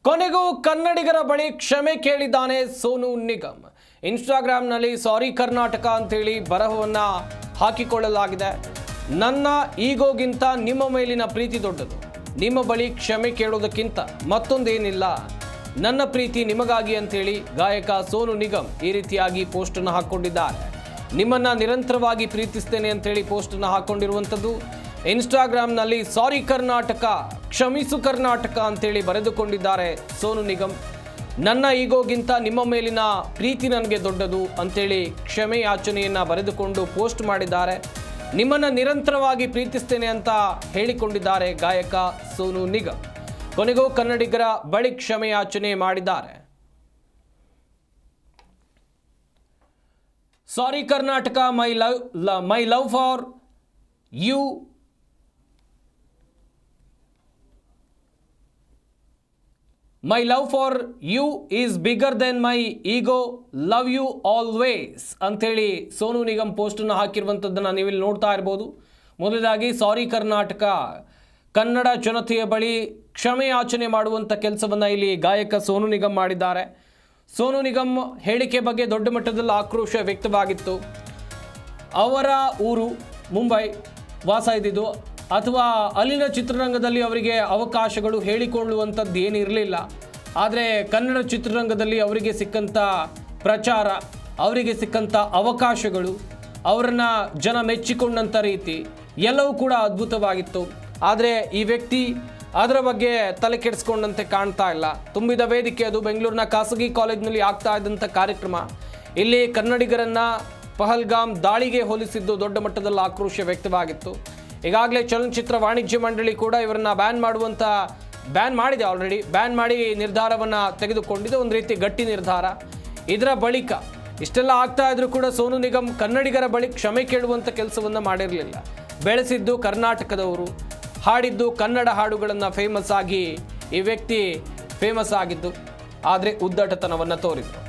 ಕೊನೆಗೂ ಕನ್ನಡಿಗರ ಬಳಿ ಕ್ಷಮೆ ಕೇಳಿದ್ದಾನೆ ಸೋನು ನಿಗಮ್. ಇನ್ಸ್ಟಾಗ್ರಾಮ್ನಲ್ಲಿ ಸಾರಿ ಕರ್ನಾಟಕ ಅಂತೇಳಿ ಬರಹವನ್ನ ಹಾಕಿಕೊಳ್ಳಲಾಗಿದೆ. ನನ್ನ ಈಗೋಗಿಂತ ನಿಮ್ಮ ಮೇಲಿನ ಪ್ರೀತಿ ದೊಡ್ಡದು. ನಿಮ್ಮ ಬಳಿ ಕ್ಷಮೆ ಕೇಳೋದಕ್ಕಿಂತ ಮತ್ತೊಂದೇನಿಲ್ಲ. ನನ್ನ ಪ್ರೀತಿ ನಿಮಗಾಗಿ ಅಂತೇಳಿ ಗಾಯಕ ಸೋನು ನಿಗಮ್ ಈ ರೀತಿಯಾಗಿ ಪೋಸ್ಟ್ ಅನ್ನು ಹಾಕೊಂಡಿದ್ದಾರೆ. ನಿಮ್ಮನ್ನ ನಿರಂತರವಾಗಿ ಪ್ರೀತಿಸ್ತೇನೆ ಅಂತೇಳಿ ಪೋಸ್ಟ್ ಅನ್ನು ಹಾಕೊಂಡಿರುವಂಥದ್ದು. ಇನ್ಸ್ಟಾಗ್ರಾಮ್ನಲ್ಲಿ ಸಾರಿ ಕರ್ನಾಟಕ, ಕ್ಷಮಿಸು ಕರ್ನಾಟಕ ಅಂತೇಳಿ ಬರೆದುಕೊಂಡಿದ್ದಾರೆ ಸೋನು ನಿಗಮ್. ನನ್ನ ಈಗೋಗಿಂತ ನಿಮ್ಮ ಮೇಲಿನ ಪ್ರೀತಿ ನನಗೆ ದೊಡ್ಡದು ಅಂತೇಳಿ ಕ್ಷಮೆ ಯಾಚನೆಯನ್ನು ಬರೆದುಕೊಂಡು ಪೋಸ್ಟ್ ಮಾಡಿದ್ದಾರೆ. ನಿಮ್ಮನ್ನು ನಿರಂತರವಾಗಿ ಪ್ರೀತಿಸ್ತೇನೆ ಅಂತ ಹೇಳಿಕೊಂಡಿದ್ದಾರೆ ಗಾಯಕ ಸೋನು ನಿಗಮ್. ಕೊನೆಗೂ ಕನ್ನಡಿಗರ ಬಳಿ ಕ್ಷಮೆ ಯಾಚನೆ ಮಾಡಿದ್ದಾರೆ. Sorry Karnataka, my love for you My love for you is bigger than my ego. Love you always ಅಂತೇಳಿ ಸೋನು ನಿಗಮ್ ಪೋಸ್ಟನ್ನು ಹಾಕಿರುವಂಥದ್ದನ್ನು ನೀವಿಲ್ಲಿ ನೋಡ್ತಾ ಇರ್ಬೋದು. ಮೊದಲಾಗಿ ಸಾರಿ ಕರ್ನಾಟಕ, ಕನ್ನಡ ಜನತೆಯ ಬಳಿ ಕ್ಷಮೆ ಯಾಚನೆ ಮಾಡುವಂಥ ಕೆಲಸವನ್ನು ಇಲ್ಲಿ ಗಾಯಕ ಸೋನು ನಿಗಮ್ ಮಾಡಿದ್ದಾರೆ. ಸೋನು ನಿಗಮ್ ಹೇಳಿಕೆ ಬಗ್ಗೆ ದೊಡ್ಡ ಮಟ್ಟದಲ್ಲಿ ಆಕ್ರೋಶ ವ್ಯಕ್ತವಾಗಿತ್ತು. ಅವರ ಊರು ಮುಂಬೈ, ವಾಸ ಇದ್ದಿದ್ದು, ಅಥವಾ ಅಲ್ಲಿನ ಚಿತ್ರರಂಗದಲ್ಲಿ ಅವರಿಗೆ ಅವಕಾಶಗಳು ಹೇಳಿಕೊಳ್ಳುವಂಥದ್ದು ಏನಿರಲಿಲ್ಲ. ಆದರೆ ಕನ್ನಡ ಚಿತ್ರರಂಗದಲ್ಲಿ ಅವರಿಗೆ ಸಿಕ್ಕಂಥ ಪ್ರಚಾರ, ಅವರಿಗೆ ಸಿಕ್ಕಂಥ ಅವಕಾಶಗಳು, ಅವರನ್ನು ಜನ ಮೆಚ್ಚಿಕೊಂಡಂಥ ರೀತಿ ಎಲ್ಲವೂ ಕೂಡ ಅದ್ಭುತವಾಗಿತ್ತು. ಆದರೆ ಈ ವ್ಯಕ್ತಿ ಅದರ ಬಗ್ಗೆ ತಲೆ ಕೆಡಿಸ್ಕೊಂಡಂತೆ ಕಾಣ್ತಾ ಇಲ್ಲ. ತುಂಬಿದ ವೇದಿಕೆ ಅದು. ಬೆಂಗಳೂರಿನ ಖಾಸಗಿ ಕಾಲೇಜಿನಲ್ಲಿ ಆಗ್ತಾ ಇದ್ದಂಥ ಕಾರ್ಯಕ್ರಮ. ಇಲ್ಲಿ ಕನ್ನಡಿಗರನ್ನು ಪಹಲ್ಗಾಮ್ ದಾಳಿಗೆ ಹೋಲಿಸಿದ್ದು ದೊಡ್ಡ ಮಟ್ಟದಲ್ಲಿ ಆಕ್ರೋಶ ವ್ಯಕ್ತವಾಗಿತ್ತು. ಈಗಾಗಲೇ ಚಲನಚಿತ್ರ ವಾಣಿಜ್ಯ ಮಂಡಳಿ ಕೂಡ ಇವರನ್ನ ಬ್ಯಾನ್ ಮಾಡಿದೆ. ಆಲ್ರೆಡಿ ಬ್ಯಾನ್ ಮಾಡಿ ನಿರ್ಧಾರವನ್ನು ತೆಗೆದುಕೊಂಡಿದೆ. ಒಂದು ರೀತಿ ಗಟ್ಟಿ ನಿರ್ಧಾರ. ಇದರ ಬಳಿಕ ಇಷ್ಟೆಲ್ಲ ಆಗ್ತಾ ಇದ್ರೂ ಕೂಡ ಸೋನು ನಿಗಮ್ ಕನ್ನಡಿಗರ ಬಳಿ ಕ್ಷಮೆ ಕೇಳುವಂಥ ಕೆಲಸವನ್ನು ಮಾಡಿರಲಿಲ್ಲ. ಬೆಳೆಸಿದ್ದು ಕರ್ನಾಟಕದವರು, ಹಾಡಿದ್ದು ಕನ್ನಡ ಹಾಡುಗಳನ್ನು ಫೇಮಸ್ ಆಗಿ ಈ ವ್ಯಕ್ತಿ ಫೇಮಸ್ ಆಗಿದ್ದು, ಆದರೆ ಉದ್ದಟತನವನ್ನು ತೋರಿದರು.